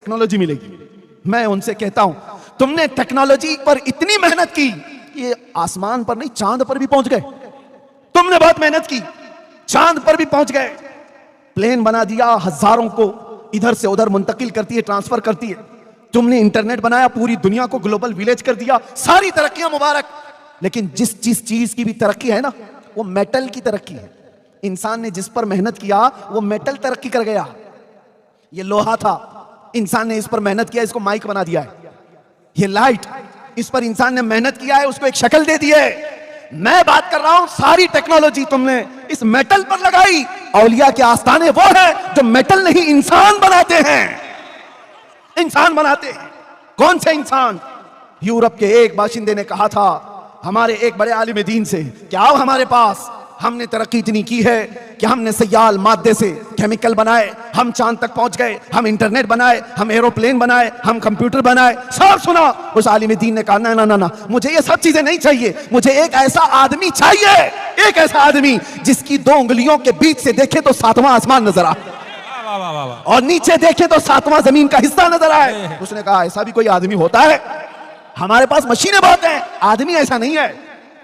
Technology मिलेगी। मैं उनसे कहता हूं, तुमने टेक्नोलॉजी पर इतनी मेहनत की, ये आसमान पर नहीं चांद पर भी पहुंच गए। तुमने बहुत मेहनत की, चांद पर भी पहुंच गए, प्लेन बना दिया, हजारों को इधर से उधर मुंतकिल करती है, ट्रांसफर करती है। तुमने इंटरनेट बनाया, पूरी दुनिया को ग्लोबल विलेज कर दिया, सारी तरक्कियां मुबारक। लेकिन जिस चीज की भी तरक्की है ना, वो मेटल की तरक्की है। इंसान ने जिस पर मेहनत किया वो मेटल तरक्की कर गया। ये लोहा था, इंसान ने इस पर मेहनत किया, इसको माइक बना दिया है। ये लाइट, इस पर इंसान ने मेहनत किया है, उसको एक शक्ल दे दी है। मैं बात कर रहा हूं, सारी टेक्नोलॉजी तुमने इस मेटल पर लगाई। औलिया के आस्थाने वो है जो मेटल नहीं इंसान बनाते हैं, इंसान बनाते हैं। कौन से इंसान? यूरोप के एक बाशिंदे ने कहा था हमारे एक बड़े आलिम दीन से कि आओ हमारे पास, हमने तरक्की इतनी की है कि हमने सयाल मादे से केमिकल बनाए, हम चांद तक पहुंच गए, हम इंटरनेट बनाए, हम एरोप्लेन बनाए, हम कंप्यूटर बनाए। सब सुना। उस आलिम दीन ने कहा ना ना ना ना, मुझे ये सब चीजें नहीं चाहिए, मुझे एक ऐसा आदमी चाहिए, एक ऐसा आदमी जिसकी दो उंगलियों के बीच से देखे तो सातवां आसमान नजर आए और नीचे देखे तो सातवां जमीन का हिस्सा नजर आए। उसने कहा ऐसा भी कोई आदमी होता है? हमारे पास मशीनें बहुत हैं, आदमी ऐसा नहीं है।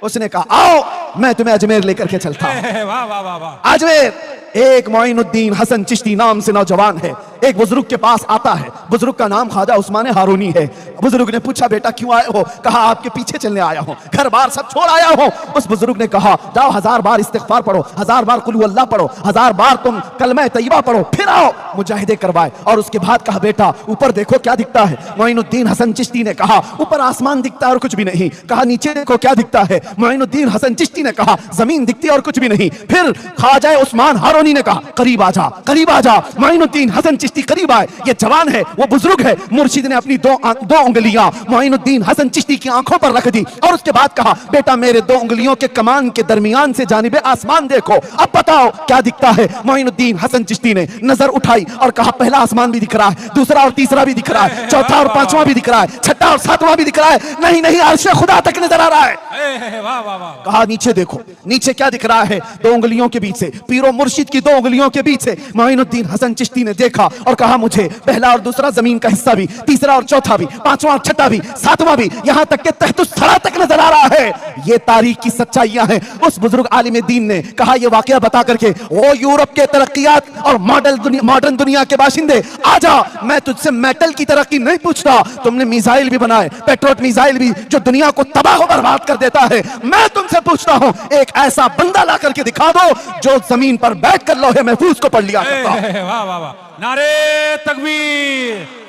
उसने कहा आओ मैं तुम्हें अजमेर लेकर के चलता हूं। अजमेर एक मोइनुद्दीन हसन चिश्ती नाम से नौजवान है, एक बुजुर्ग के पास आता है। बुजुर्ग का नाम ख्वाजा उस्मान हारूनी है। बुजुर्ग ने पूछा बेटा क्यों आए हो? कहा आपके पीछे चलने आया हूं, घर बार सब छोड़ आया हूं। उस बुजुर्ग ने कहा जाओ 1000 बार इस्तिगफार पढ़ो, 1000 बार कुल अल्लाह पढ़ो, 1000 बार तुम कलमा तैयबा पढ़ो, फिर आओ मुजाहिदे करवाए। और उसके बाद कहा बेटा ऊपर देखो क्या दिखता है? मोइनुद्दीन हसन चिश्ती ने कहा ऊपर आसमान दिखता है और कुछ भी नहीं। कहा नीचे देखो क्या दिखता है? मोइनुद्दीन हसन चिश्ती ने कहा जमीन दिखती है और कुछ भी नहीं। फिर ख्वाजा उस्मान हारूनी ने कहा करीब आजा, करीब आजा। मोइनुद्दीन हसन चिश्ती करीब आए। ये जवान है, वो बुजुर्ग है। मुर्शिद ने अपनी दो उंगलियां मोइनुद्दीन हसन चिश्ती की आंखों पर रख दी और उसके बाद कहा बेटा मेरे दो उंगलियों के कमान के दरमियान से जानिबे आसमान देखो, अब बताओ क्या दिखता है? मोइनुद्दीन हसन चिश्ती ने नजर उठाई और कहा पहला आसमान भी दिख रहा है, दूसरा और तीसरा भी दिख रहा है, चौथा और पांचवा भी दिख रहा है, छठा और सातवां भी दिख रहा है। नहीं नहीं, अर्शे खुदा तक नजर आ रहा है। कहा नीचे देखो, नीचे क्या दिख रहा है? दो उंगलियों के बीच से, पीरो मुर्शिद की दो उंगलियों के बीच से। मोइनुद्दीन हसन चिश्ती ने देखा और कहा मुझे पहला और दूसरा जमीन का हिस्सा भी, तीसरा और चौथा भी, पांचवा और छठा भी, सातवां भी, यहां तक के तहतुस सरा तक नजर आ रहा है। ये तारीख की सच्चाइयां हैं। उस बुजुर्ग आलिम दीन ने कहा यह वाकया बता करके ओ यूरोप के तरक्कियात और मॉडर्न दुनिया के बाशिंदे आजा, मैं तुझसे मेटल की तरक्की नहीं पूछता। तुमने मिसाइल भी बनाए, पेट्रोट मिसाइल भी जो दुनिया को तबाह बर्बाद कर देता है। मैं तुमसे पूछता हूं एक ऐसा बंदा ला करके दिखा दो जो जमीन पर बैठ कर लोहे महफूज को पढ़ लिया करता। वाह वाह वाह, नारे तकबीर।